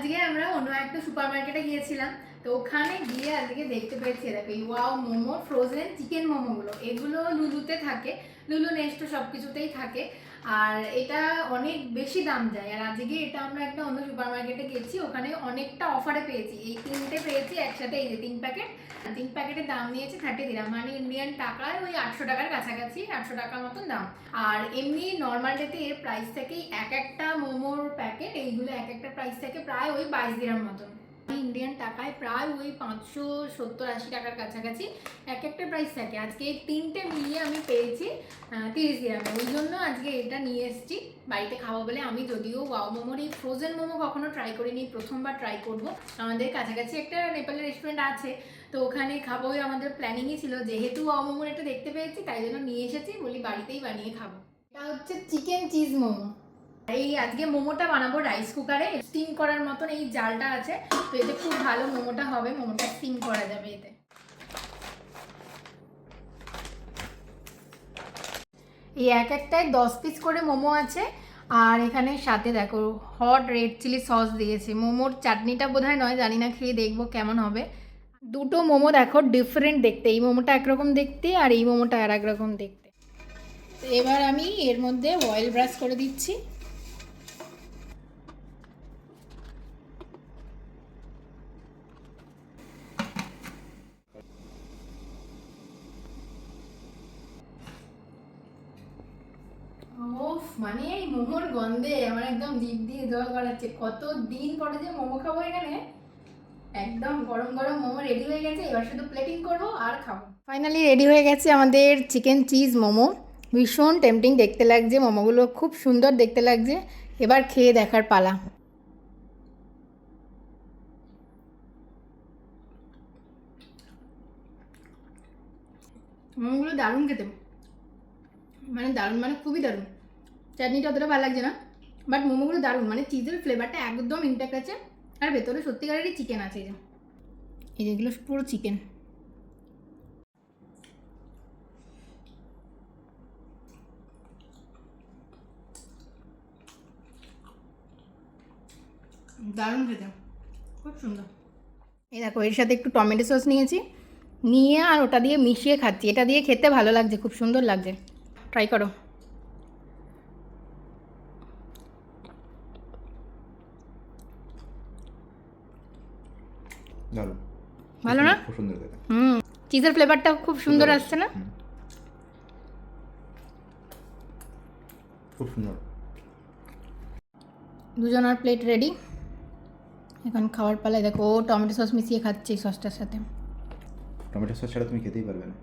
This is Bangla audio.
আজকে আমরা অন্য একটা সুপার মার্কেটে গিয়েছিলাম, তো ওখানে গিয়ে আজকে দেখতে পেয়েছি দেখো এই ওয়াও মোমো, ফ্রোজেন চিকেন মোমোগুলো, এগুলো লুলুতে থাকে, লুলু নেস্টো সব কিছুতেই থাকে। আর এটা অনেক বেশি দাম যায়। আর আজকে এটা আমরা একটা অন্য সুপার মার্কেটে গেছি, ওখানে অনেকটা অফারে পেয়েছি। এই তিনটে পেয়েছি একসাথে, এই যে 3 প্যাকেটের দাম নিয়েছে 30 দিরাম, মানে ইন্ডিয়ান টাকায় ওই 800 টাকার কাছাকাছি, 800 টাকার মতন দাম। আর এমনি নর্মাল ডেতে এর প্রাইস থেকেই এক একটা মোমোর প্যাকেট, এইগুলো এক একটা প্রাইস থেকে প্রায় ওই 22 দিরাম মতন, ইন্ডিয়ান টাকায় প্রায় ওই 570-80 টাকার কাছাকাছি এক একটা প্রাইস থাকে। আজকে তিনটে মিলিয়ে আমি পেয়েছি 30 দিরামে, ওই জন্য আজকে এটা নিয়ে এসেছি বাড়িতে খাবো বলে। আমি যদিও ওয়াও মোমোর এই ফ্রোজেন মোমো কখনো ট্রাই করিনি, প্রথমবার ট্রাই করব। আমাদের কাছাকাছি একটা নেপালি রেস্টুরেন্ট আছে, তো ওখানে খাবো আমাদের প্ল্যানিংই ছিল। যেহেতু ওয়াও মোমোর এটা দেখতে পেয়েছি তাই জন্য নিয়ে এসেছি, বলি বাড়িতেই বানিয়ে খাবো। এটা হচ্ছে চিকেন চিজ মোমো। এই আজকে মোমোটা বানাবো রাইস কুকারে, স্টিম করার মতন এই জালটা আছে, তো এতে খুব ভালো মোমোটা হবে, মোমোটা স্টিম করা যাবে এতে। এই এক একটায় 10 পিস করে মোমো আছে। আর এখানে সাথে দেখো হট রেড চিলি সস দিয়েছে। মোমোর চাটনিটা বোধহয় নয়, জানি না, খেয়ে দেখবো কেমন হবে। দুটো মোমো দেখো ডিফারেন্ট দেখতে, এই মোমোটা একরকম দেখতে আর এই মোমোটা আর একরকম দেখতে। তো এবার আমি এর মধ্যে অয়েল ব্রাশ করে দিচ্ছি। ওফ, মানে এই মোমোর গন্ধে আমার একদম জিভ দিয়ে জল গড়াচ্ছে। কত দিন পরে যে মোমো খাবো এখানে। একদম গরম গরম মোমো রেডি হয়ে গেছে, এবার শুধু প্লেটিং করবো আর খাবো। ফাইনালি রেডি হয়ে গেছে আমাদের চিকেন চিজ মোমো। ভীষণ টেম্পটিং দেখতে লাগছে, মোমোগুলো খুব সুন্দর দেখতে লাগছে। এবার খেয়ে দেখার পালা। মোমোগুলো দারুণ খেতে, মানে দারুণ, মানে খুবই দারুণ। চাটনিটা অতটা ভালো লাগছে না, বাট মোমোগুলো দারুণ, মানে চিজের ফ্লেভারটা একদম ইনট্যাক্ট আছে। আর ভেতরে সত্যিকারেরই চিকেন আছে, এই যেগুলো পুরো চিকেন। দারুণ খেতে, খুব সুন্দর। এই দেখো এর সাথে একটু টমেটো সস নিয়েছি, নিয়ে আর ওটা দিয়ে মিশিয়ে খাচ্ছি। এটা দিয়ে খেতে ভালো লাগছে, খুব সুন্দর লাগছে, ট্রাই করো। ভালো না? খুব সুন্দর খেতে। চিজের ফ্লেভারটা খুব সুন্দর আসছে না? খুব সুন্দর। দুজনের প্লেট রেডি, এখন খাওয়ার পালায়। দেখো ও টমেটো সস মিশিয়ে খাচ্ছে এই সসটার সাথে। টমেটো সস ছাড়া তুমি খেতেই পারবে না।